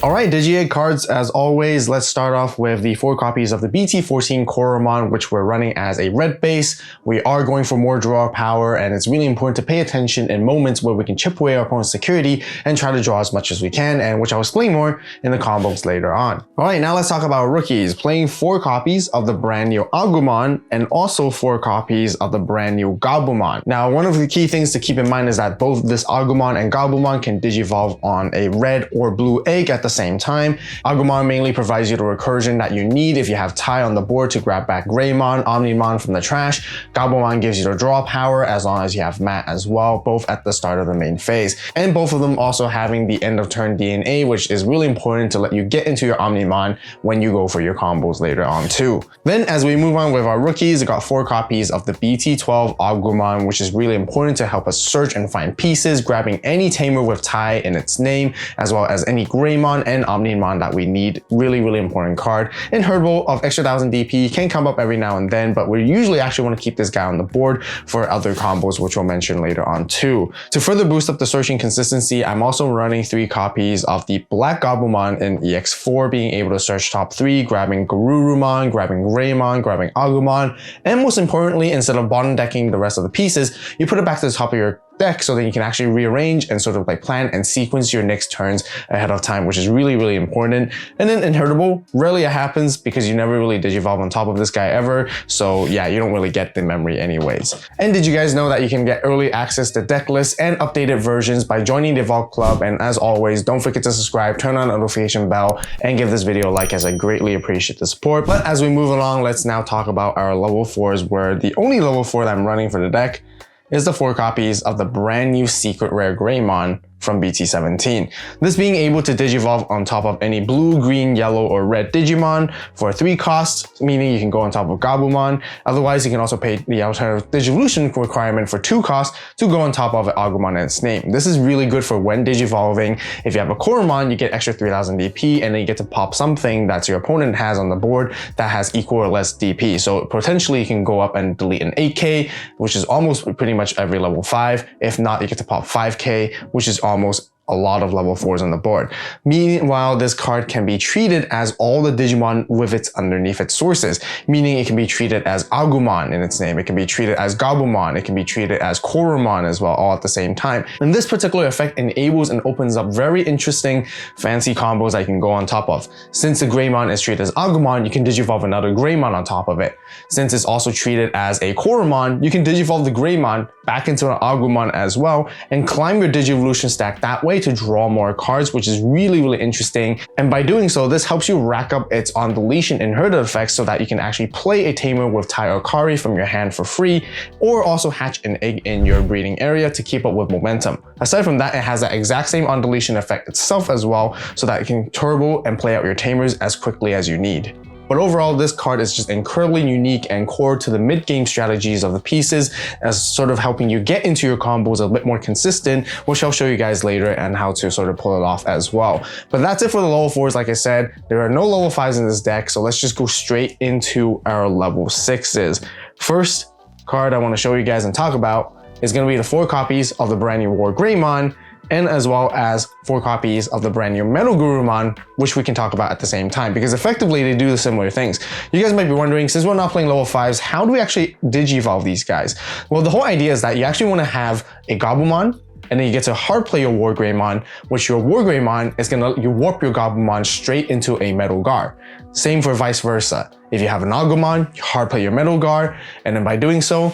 Alright, Digi-Egg cards, as always, let's start off with the 4 copies of the BT14 Koromon, which we're running as a red base. We are going for more draw power, and it's really important to pay attention in moments where we can chip away our opponent's security and try to draw as much as we can, and which I'll explain more in the combos later on. Alright, now let's talk about rookies. Playing 4 copies of the brand new Agumon, and also 4 copies of the brand new Gabumon. Now, one of the key things to keep in mind is that both this Agumon and Gabumon can digivolve on a red or blue egg at the same time. Agumon mainly provides you the recursion that you need if you have Tai on the board to grab back Greymon, Omnimon from the trash. Gabumon gives you the draw power as long as you have Mat as well, both at the start of the main phase. And both of them also having the end of turn DNA, which is really important to let you get into your Omnimon when you go for your combos later on too. Then as we move on with our rookies, I got 4 copies of the BT12 Agumon, which is really important to help us search and find pieces, grabbing any tamer with Tai in its name, as well as any Greymon and Omnimon that we need. Really important card. Inheritable of extra 1000 DP can come up every now and then, but we usually actually want to keep this guy on the board for other combos, which we'll mention later on too. To further boost up the searching consistency, I'm also running 3 copies of the Black Gabumon in EX4, being able to search top 3, grabbing Garurumon, grabbing Greymon, grabbing Agumon, and most importantly, instead of bottom decking the rest of the pieces, you put it back to the top of your deck so that you can actually rearrange and sort of like plan and sequence your next turns ahead of time, which is really important. And then inheritable, rarely it happens because you never really digivolve on top of this guy ever. So yeah, you don't really get the memory anyways. And did you guys know that you can get early access to deck lists and updated versions by joining the AVAULT Club? And as always, don't forget to subscribe, turn on the notification bell, and give this video a like, as I greatly appreciate the support. But as we move along, let's now talk about our level 4s, where the only level 4 that I'm running for the deck is the 4 copies of the brand new Secret Rare Greymon from BT17. This being able to digivolve on top of any blue, green, yellow, or red Digimon for 3 costs, meaning you can go on top of Gabumon. Otherwise, you can also pay the alternative Digivolution requirement for 2 costs to go on top of Agumon and its name. This is really good for when digivolving. If you have a Koromon, you get extra 3000 DP, and then you get to pop something that your opponent has on the board that has equal or less DP. So potentially you can go up and delete an 8k, which is almost pretty much every level 5. If not, you get to pop 5k, which is almost a lot of level 4s on the board. Meanwhile, this card can be treated as all the Digimon with its underneath its sources, meaning it can be treated as Agumon in its name, it can be treated as Gabumon, it can be treated as Koromon as well, all at the same time. And this particular effect enables and opens up very interesting fancy combos that you can go on top of. Since the Greymon is treated as Agumon, you can digivolve another Greymon on top of it. Since it's also treated as a Koromon, you can digivolve the Greymon back into an Agumon as well, and climb your Digivolution stack that way to draw more cards, which is really interesting. And by doing so, this helps you rack up its on deletion inherited effects so that you can actually play a tamer with Tai or Kari from your hand for free, or also hatch an egg in your breeding area to keep up with momentum. Aside from that, it has that exact same on deletion effect itself as well, so that it can turbo and play out your tamers as quickly as you need. But overall, this card is just incredibly unique and core to the mid-game strategies of the pieces, as sort of helping you get into your combos a bit more consistent, which I'll show you guys later and how to sort of pull it off as well. But that's it for the level 4s. Like I said, there are no level 5s in this deck, so let's just go straight into our level 6s. First card I want to show you guys and talk about is going to be the 4 copies of the brand new War Greymon, and as well as 4 copies of the brand new Metal Garurumon, which we can talk about at the same time, because effectively they do similar things. You guys might be wondering, since we're not playing level 5s, how do we actually digivolve these guys? Well, the whole idea is that you actually want to have a Gabumon, and then you get to hard play your War Greymon, which your War Greymon is gonna let you warp your Gabumon straight into a Metal Gar. Same for vice versa. If you have an Agumon, you hard play your Metal Gar, and then by doing so,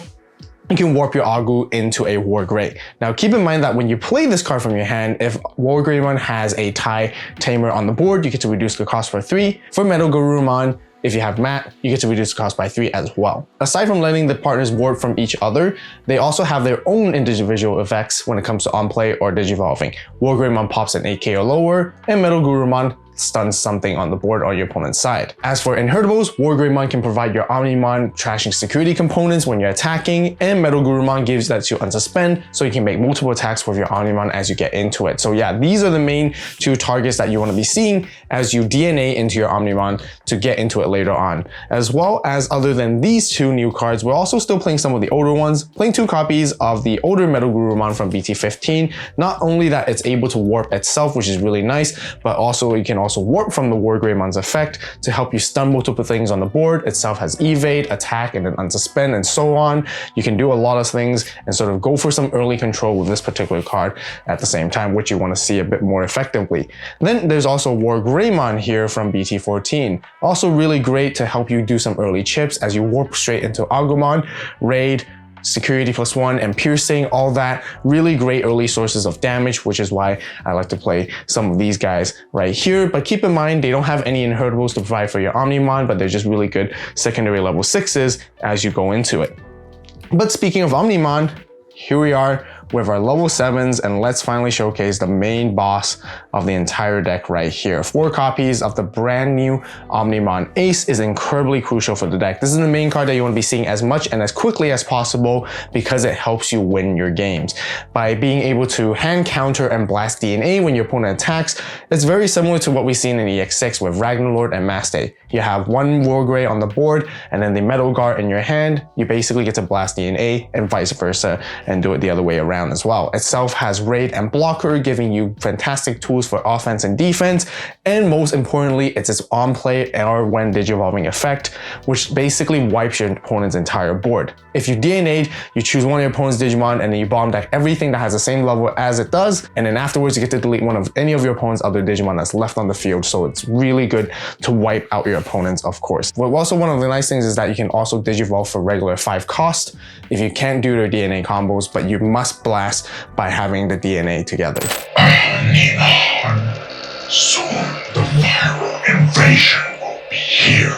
you can warp your Agu into a War Grey. Now keep in mind that when you play this card from your hand, if War Greymon has a Tai tamer on the board, you get to reduce the cost for 3. For Metal Garurumon, if you have Mat, you get to reduce the cost by 3 as well. Aside from letting the partners warp from each other, they also have their own individual effects when it comes to on-play or digivolving. War Greymon pops an 8k or lower, and Metal Garurumon stuns something on the board on your opponent's side. As for inheritables, War Greymon can provide your Omnimon trashing security components when you're attacking, and Metal Garurumon lets you unsuspend, so you can make multiple attacks with your Omnimon as you get into it. So yeah, these are the main two targets that you want to be seeing as you DNA into your Omnimon to get into it later on. As well as, other than these two new cards, we're also still playing some of the older ones, playing 2 copies of the older Metal Garurumon from BT15. Not only that it's able to warp itself, which is really nice, but also you can also warp from the War Greymon's effect to help you stun multiple things on the board. Itself has evade, attack, and then unsuspend, and so on. You can do a lot of things and sort of go for some early control with this particular card at the same time, which you want to see a bit more effectively. Then there's also War Greymon here from BT14. Also really great to help you do some early chips as you warp straight into Agumon, Raid, Security +1, and Piercing, all that. Really great early sources of damage, which is why I like to play some of these guys right here. But keep in mind, they don't have any inheritables to provide for your Omnimon, but they're just really good secondary level 6s as you go into it. But speaking of Omnimon, here we are with our level 7s, and let's finally showcase the main boss of the entire deck right here. 4 copies of the brand new Omnimon Ace is incredibly crucial for the deck. This is the main card that you want to be seeing as much and as quickly as possible because it helps you win your games. By being able to hand counter and blast DNA when your opponent attacks, it's very similar to what we've seen in EX6 with Ragnarlord and Maste. You have one War Grey on the board and then the Metal Guard in your hand. You basically get to blast DNA and vice versa and do it the other way around as well. Itself has Raid and Blocker, giving you fantastic tools for offense and defense, and most importantly, it's its on play or when Digivolving effect, which basically wipes your opponent's entire board. If you DNA'd, you choose one of your opponent's Digimon and then you bomb deck everything that has the same level as it does, and then afterwards you get to delete one of any of your opponent's other Digimon that's left on the field, so it's really good to wipe out your opponents, of course. But also one of the nice things is that you can also Digivolve for regular 5 cost if you can't do their DNA combos, but you must blast by having the DNA together. Omnimon. Soon the viral invasion will be here,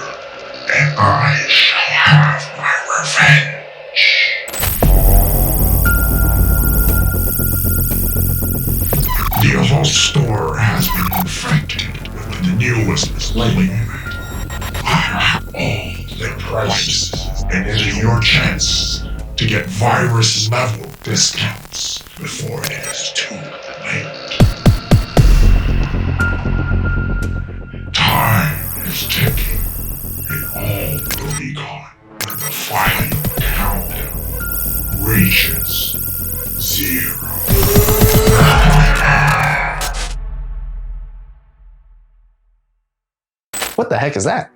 and I shall have my revenge. The AVAULT store has been infected with the newest playmat. I have all the prices, and it is your chance to get virus level discounts before it is too late. Time is ticking, and all will be gone when the final countdown reaches 0. What the heck is that?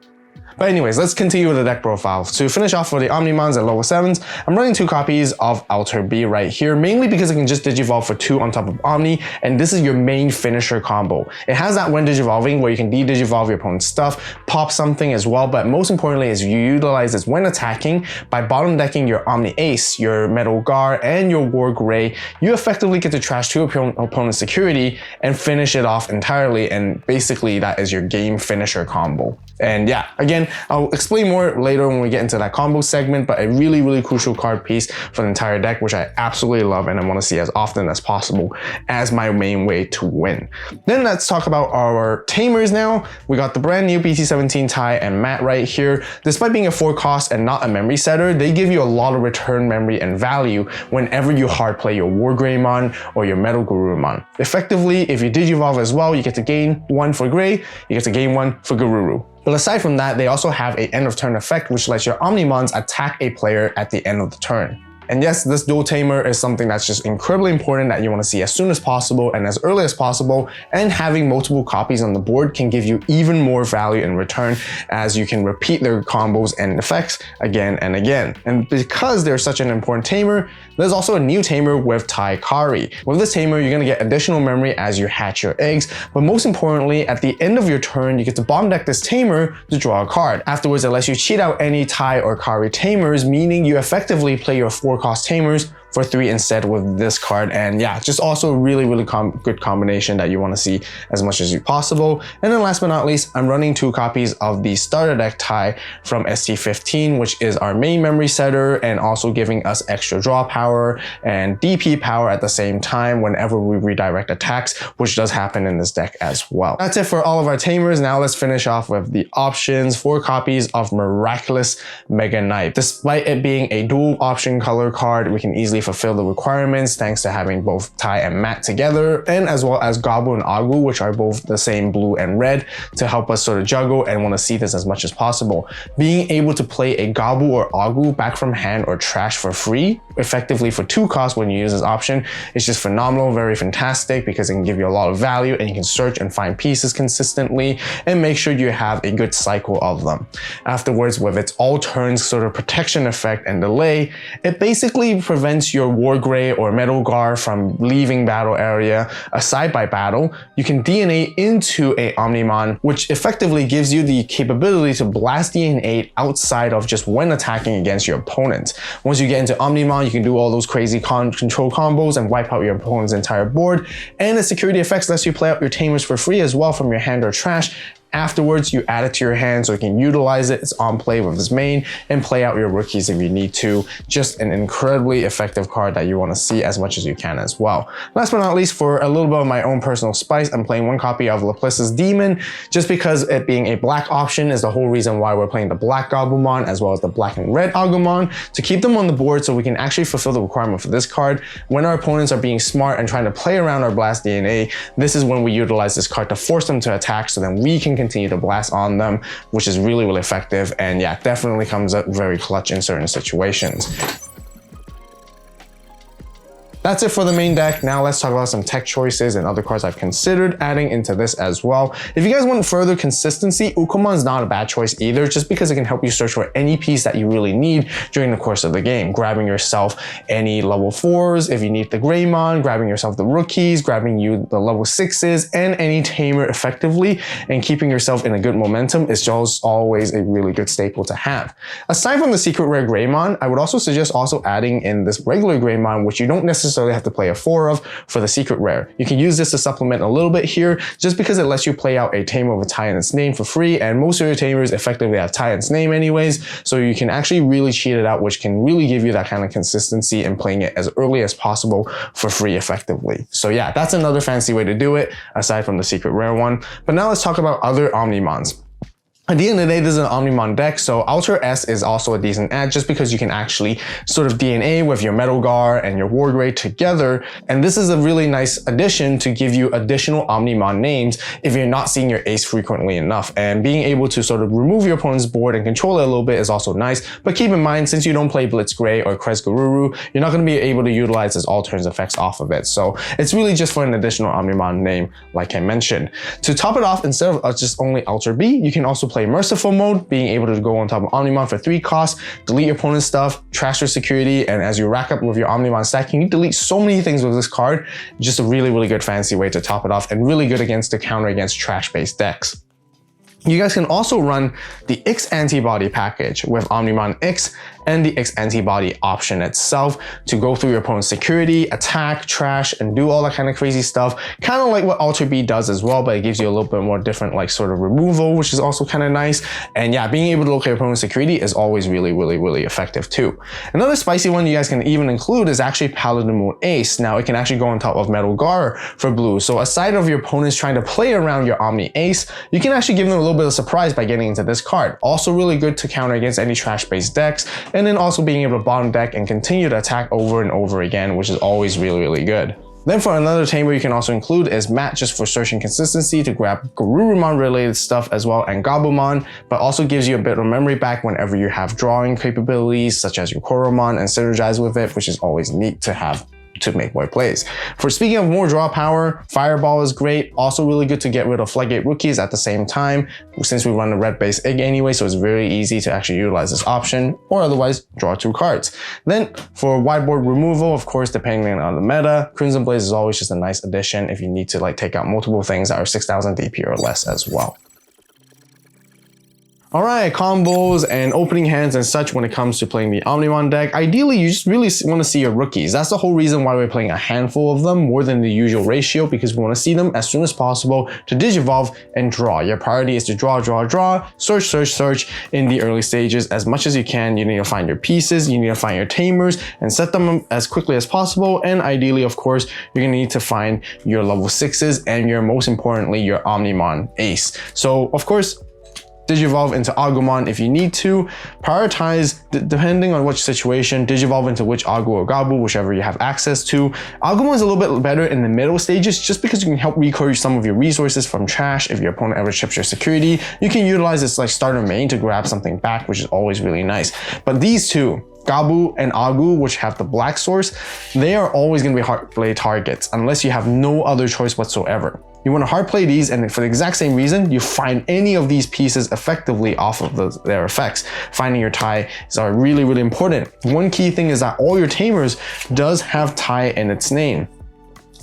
But anyways, let's continue with the deck profile. To finish off for the Omnimons at level 7s, I'm running 2 copies of Outer B right here, mainly because I can just Digivolve for 2 on top of Omni, and this is your main finisher combo. It has that when Digivolving where you can de-Digivolve your opponent's stuff, pop something as well, but most importantly is you utilize this when attacking by bottom decking your Omni Ace, your Metal Guard, and your War Grey. You effectively get to trash 2 opponent's security and finish it off entirely, and basically that is your game finisher combo. And yeah, again, I'll explain more later when we get into that combo segment, but a really, really crucial card piece for the entire deck, which I absolutely love and I want to see as often as possible as my main way to win. Then let's talk about our Tamers now. We got the brand new BT17 Ty and Matt right here. Despite being a 4 cost and not a memory setter, they give you a lot of return memory and value whenever you hard play your War Greymon or your Metal Garurumon. Effectively, if you Digivolve as well, you get to gain 1 for Grey, you get to gain 1 for Garuru. But aside from that, they also have an end of turn effect, which lets your Omnimons attack a player at the end of the turn. And yes, this dual tamer is something that's just incredibly important that you want to see as soon as possible and as early as possible, and having multiple copies on the board can give you even more value in return as you can repeat their combos and effects again and again. And because they're such an important tamer, there's also a new tamer with Taikari. With this tamer, you're going to get additional memory as you hatch your eggs, but most importantly, at the end of your turn, you get to bomb deck this tamer to draw a card. Afterwards, it lets you cheat out any Tai or Kari tamers, meaning you effectively play your 4-cost tamers for 3 instead with this card. And yeah, just also a really, really good combination that you want to see as much as possible. And then last but not least, I'm running 2 copies of the starter deck Tai from ST15, which is our main memory setter and also giving us extra draw power and DP power at the same time whenever we redirect attacks, which does happen in this deck as well. That's it for all of our tamers. Now let's finish off with the options. 4 copies of Miraculous Mega Knight. Despite it being a dual option color card, we can easily easily fulfill the requirements thanks to having both Tai and Mat together, and as well as Gabu and Agu, which are both the same blue and red, to help us sort of juggle and want to see this as much as possible. Being able to play a Gabu or Agu back from hand or trash for free, effectively for 2 costs when you use this option, is just phenomenal, very fantastic, because it can give you a lot of value and you can search and find pieces consistently and make sure you have a good cycle of them. Afterwards, with its all turns sort of protection effect and delay, it basically prevents your Wargrey or Metal Gar from leaving battle area aside by battle. You can DNA into a Omnimon, which effectively gives you the capability to blast DNA outside of just when attacking against your opponent. Once you get into Omnimon, you can do all those crazy control combos and wipe out your opponent's entire board, and the security effects lets you play out your Tamers for free as well from your hand or trash. Afterwards, you add it to your hand so you can utilize it. It's on play with his main and play out your rookies if you need to. Just an incredibly effective card that you want to see as much as you can as well. Last but not least, for a little bit of my own personal spice, I'm playing 1 copy of Laplace's Demon, just because it being a black option is the whole reason why we're playing the black Agumon as well as the black and red Agumon, to keep them on the board so we can actually fulfill the requirement for this card. When our opponents are being smart and trying to play around our blast DNA, this is when we utilize this card to force them to attack so then we can continue to blast on them, which is really, really effective, and yeah, definitely comes up very clutch in certain situations. That's it for the main deck. Now let's talk about some tech choices and other cards I've considered adding into this as well. If you guys want further consistency, Ukumon's not a bad choice either, just because it can help you search for any piece that you really need during the course of the game. Grabbing yourself any level 4s, if you need the Greymon, grabbing yourself the rookies, grabbing you the level 6s, and any Tamer effectively, and keeping yourself in a good momentum is just always a really good staple to have. Aside from the secret rare Greymon, I would also suggest also adding in this regular Greymon, which you don't necessarily have to play a 4 of for the secret rare. You can use this to supplement a little bit here, just because it lets you play out a Tamer with a Tai in its name for free, and most of your Tamers effectively have Tai in its name anyways, so you can actually really cheat it out, which can really give you that kind of consistency in playing it as early as possible for free effectively. So yeah, that's another fancy way to do it, aside from the secret rare one. But now let's talk about other Omnimons. At the end of the day, this is an Omnimon deck, so Ultra S is also a decent add, just because you can actually sort of DNA with your Metal Gar and your Wargrey together, and this is a really nice addition to give you additional Omnimon names if you're not seeing your ace frequently enough, and being able to sort of remove your opponent's board and control it a little bit is also nice. But keep in mind, since you don't play Blitzgrey or Kresgaruru, you're not going to be able to utilize his all turns effects off of it, so it's really just for an additional Omnimon name, like I mentioned. To top it off, instead of just only Ultra B, you can also play Merciful mode, being able to go on top of Omnimon for 3 costs, delete your opponent's stuff, trash your security, and as you rack up with your Omnimon stack, you can delete so many things with this card. Just a really, really good fancy way to top it off, and really good against the counter against trash-based decks. You guys can also run the X antibody package with Omnimon X and the X antibody option itself to go through your opponent's security, attack, trash, and do all that kind of crazy stuff. Kind of like what Ultra B does as well, but it gives you a little bit more different like sort of removal, which is also kind of nice. And yeah, being able to locate your opponent's security is always really, really, really effective too. Another spicy one you guys can even include is actually Paladin Moon Ace. Now it can actually go on top of Metal Gar for blue. So aside of your opponents trying to play around your Omni Ace, you can actually give them a little bit of surprise by getting into this card. Also really good to counter against any trash-based decks, and then also being able to bottom deck and continue to attack over and over again, which is always really, really good. Then for another Tamer you can also include is Mat, just for searching consistency to grab Garurumon related stuff as well, and Gabumon, but also gives you a bit of memory back whenever you have drawing capabilities such as your Koromon and synergize with it, which is always neat to have to make more plays. For speaking of more draw power, Fireball is great. Also really good to get rid of Floodgate rookies at the same time, since we run a red base egg anyway, so it's very easy to actually utilize this option, or otherwise draw 2 cards. Then for whiteboard removal, of course, depending on the meta, Crimson Blaze is always just a nice addition if you need to like take out multiple things that are 6,000 DP or less as well. Alright, combos and opening hands and such when it comes to playing the Omnimon deck. Ideally, you just really want to see your rookies. That's the whole reason why we're playing a handful of them more than the usual ratio, because we want to see them as soon as possible to Digivolve and draw. Your priority is to draw, search, search, search in the early stages as much as you can. You need to find your pieces, you need to find your Tamers and set them as quickly as possible. And ideally, of course, you're going to need to find your level 6s and most importantly, your Omnimon Ace. So, of course, Digivolve into Agumon if you need to. Prioritize, depending on which situation, Digivolve into which Agu or Gabu, whichever you have access to. Agumon is a little bit better in the middle stages just because you can help recharge some of your resources from trash. If your opponent ever chips your security, you can utilize this like starter main to grab something back, which is always really nice. But these two, Gabu and Agu, which have the black source, they are always going to be hard play targets unless you have no other choice whatsoever. You want to hard play these, and for the exact same reason, you find any of these pieces effectively off of their effects. Finding your tie is really, really important. One key thing is that all your tamers does have tie in its name.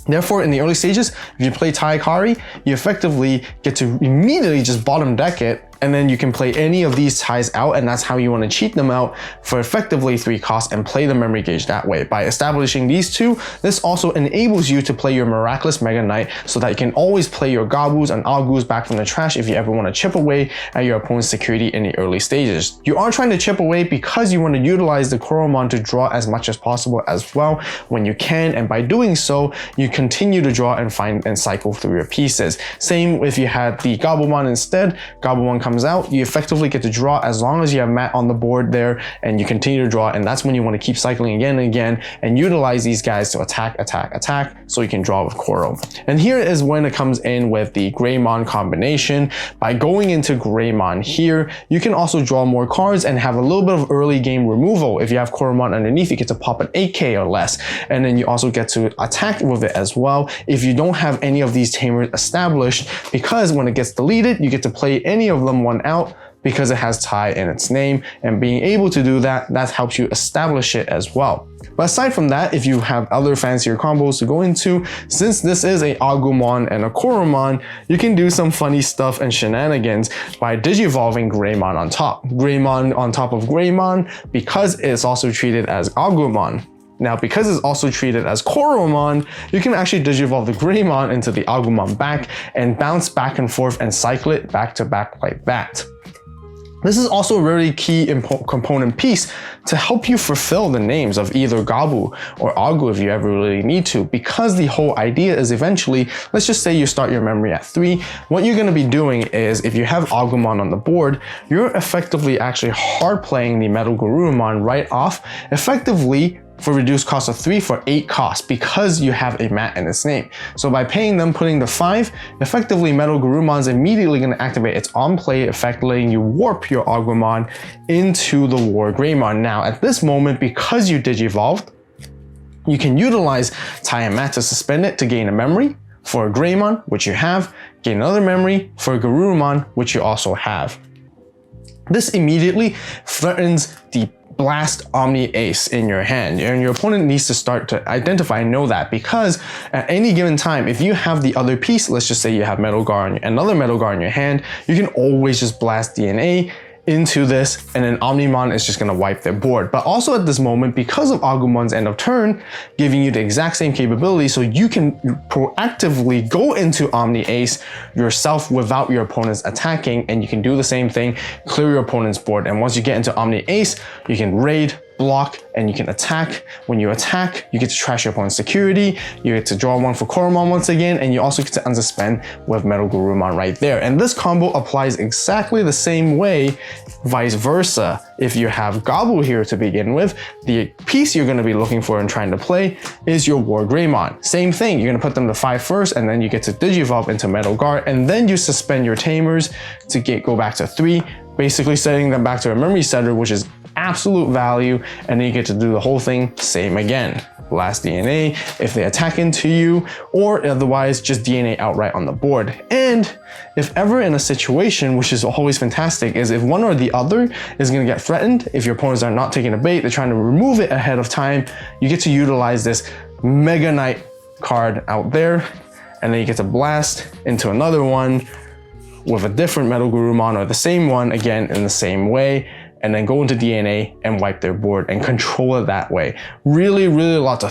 Therefore, in the early stages, if you play Tai Akari, you effectively get to immediately just bottom deck it, and then you can play any of these ties out, and that's how you want to cheat them out for effectively 3 costs and play the memory gauge that way. By establishing these two, this also enables you to play your Miraculous Mega Knight so that you can always play your Gabus and Agus back from the trash if you ever want to chip away at your opponent's security in the early stages. You are trying to chip away because you want to utilize the Koromon to draw as much as possible as well when you can, and by doing so, you continue to draw and find and cycle through your pieces. Same if you had the Gabumon instead. Gabumon comes out, you effectively get to draw as long as you have mat on the board there, and you continue to draw, and that's when you want to keep cycling again and again and utilize these guys to attack so you can draw with Koro. And here is when it comes in with the Greymon combination. By going into Greymon here, you can also draw more cards and have a little bit of early game removal. If you have Koromon underneath, you get to pop an 8k or less, and then you also get to attack with it as well if you don't have any of these tamers established, because when it gets deleted, you get to play any of them one out because it has tie in its name, and being able to do that helps you establish it as well. But aside from that, if you have other fancier combos to go into, since this is a Agumon and a Koromon, you can do some funny stuff and shenanigans by digivolving Greymon on top. Greymon on top of Greymon, because it's also treated as Agumon. Now, because it's also treated as Koromon, you can actually digivolve the Greymon into the Agumon back and bounce back and forth and cycle it back to back like that. This is also a very key component piece to help you fulfill the names of either Gabu or Agu if you ever really need to, because the whole idea is eventually, let's just say you start your memory at 3, what you're going to be doing is, if you have Agumon on the board, you're effectively actually hard playing the Metal Garurumon right off, effectively for reduced cost of 3 for 8 costs, because you have a mat in its name. So by paying them, putting the 5, effectively Metal Garurumon's immediately going to activate its on play effect, letting you warp your Agumon into the War Greymon. Now at this moment, because you digivolved, you can utilize Tai and Mat to suspend it to gain a memory for a Greymon, which you have, gain another memory for a Garurumon, which you also have. This immediately threatens the Blast Omni Ace in your hand, and your opponent needs to start to identify and know that, because at any given time, if you have the other piece, let's just say you have Metal Gar on another Metal Gar in your hand, you can always just blast DNA into this, and then Omnimon is just going to wipe their board. But also at this moment, because of Agumon's end of turn giving you the exact same capability, so you can proactively go into Omni Ace yourself without your opponents attacking, and you can do the same thing, clear your opponent's board. And once you get into Omni Ace, you can raid, block, and you can attack. When you attack, you get to trash your opponent's security, you get to draw one for Koromon once again, and you also get to unsuspend with Metal Garurumon right there. And this combo applies exactly the same way, vice versa. If you have Gabu here to begin with, the piece you're going to be looking for and trying to play is your War Greymon. Same thing, you're going to put them to 5 first, and then you get to digivolve into Metal Gar, and then you suspend your Tamers to go back to 3, basically setting them back to a memory setter, which is absolute value, and then you get to do the whole thing same again. Blast DNA if they attack into you, or otherwise just DNA outright on the board. And if ever in a situation, which is always fantastic, is if one or the other is going to get threatened, if your opponents are not taking a bait, they're trying to remove it ahead of time, you get to utilize this Mega Knight card out there, and then you get to blast into another one with a different Metal Garurumon or the same one again in the same way, and then go into DNA and wipe their board and control it that way. Really, really lots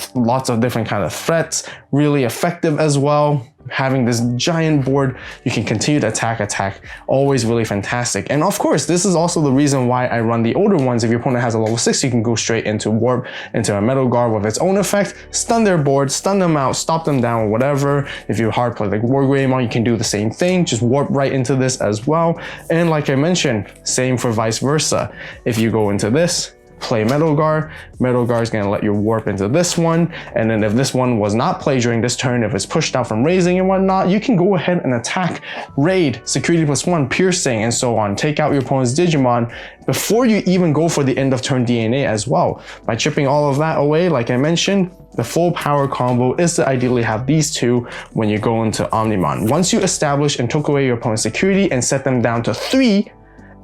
of different kind of threats, really effective as well. having this giant board, you can continue to attack, always really fantastic. And of course, this is also the reason why I run the older ones. If your opponent has a level 6, you can go straight into warp, into a metal guard with its own effect, stun their board, stun them out, stop them down, whatever. If you hard play like Wargreymon, you can do the same thing, just warp right into this as well. And like I mentioned, same for vice versa. If you go into this, play Metal Guard is going to let you warp into this one, and then if this one was not played during this turn, if it's pushed out from raising and whatnot, you can go ahead and attack, raid, security +1, piercing, and so on. Take out your opponent's Digimon before you even go for the end of turn DNA as well. By chipping all of that away, like I mentioned, the full power combo is to ideally have these two when you go into Omnimon. Once you establish and took away your opponent's security and set them down to 3,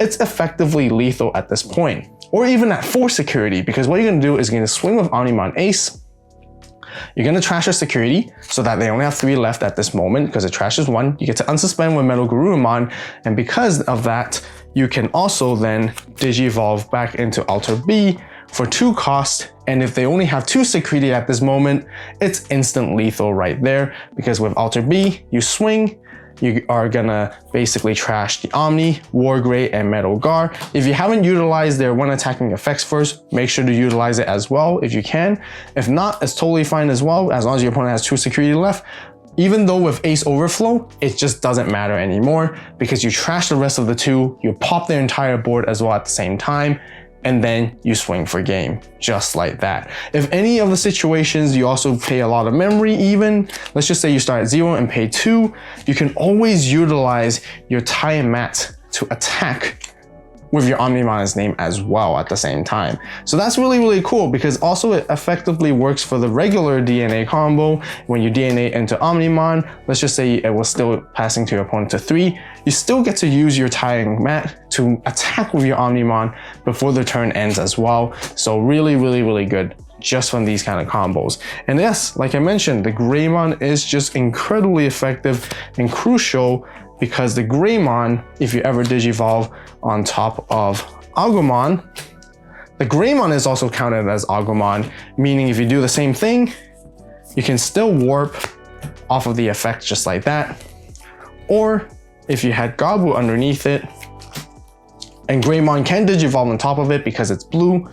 it's effectively lethal at this point. Or even at 4 security, because what you're going to do is you're going to swing with Omnimon Ace. You're going to trash a security so that they only have 3 left at this moment because it trashes 1. You get to unsuspend with Metal Garurumon, and because of that, you can also then Digi-Evolve back into Alter B for 2 cost, and if they only have 2 security at this moment, it's instant lethal right there, because with Alter B, you swing, you are gonna basically trash the Omni, Wargrey, and Metal Guard. If you haven't utilized their one attacking effects first, make sure to utilize it as well if you can. If not, it's totally fine as well, as long as your opponent has 2 security left. Even though with Ace Overflow, it just doesn't matter anymore because you trash the rest of the 2, you pop their entire board as well at the same time, and then you swing for game, just like that. If any of the situations you also pay a lot of memory even, let's just say you start at 0 and pay 2, you can always utilize your Timemat to attack with your Omnimon's name as well at the same time. So that's really, really cool because also it effectively works for the regular DNA combo. When you DNA into Omnimon, let's just say it was still passing to your opponent to 3, you still get to use your tying mat to attack with your Omnimon before the turn ends as well. So really, really, really good just from these kind of combos. And yes, like I mentioned, the Greymon is just incredibly effective and crucial because the Greymon, if you ever Digivolve on top of Agumon, the Greymon is also counted as Agumon, meaning if you do the same thing, you can still warp off of the effect just like that. Or if you had Gabu underneath it, and Greymon can Digivolve on top of it because it's blue,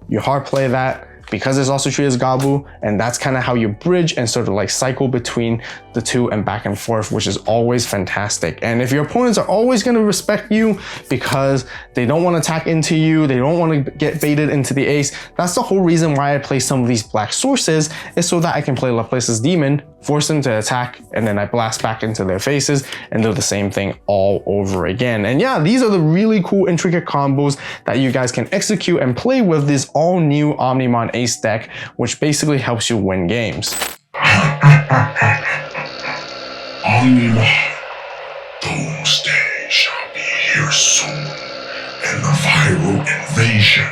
you hard play that because it's also treated as Gabu, and that's kind of how you bridge and sort of like cycle between the 2 and back and forth, which is always fantastic. And if your opponents are always going to respect you because they don't want to attack into you, they don't want to get baited into the ace, that's the whole reason why I play some of these black sources, is so that I can play Laplace's Demon, force them to attack, and then I blast back into their faces and do the same thing all over again. And yeah, these are the really cool intricate combos that you guys can execute and play with this all new Omnimon Ace deck, which basically helps you win games. Omnimon, doomsday shall be here soon, and the viral invasion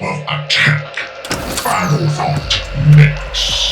will attack ALittleSpoon next.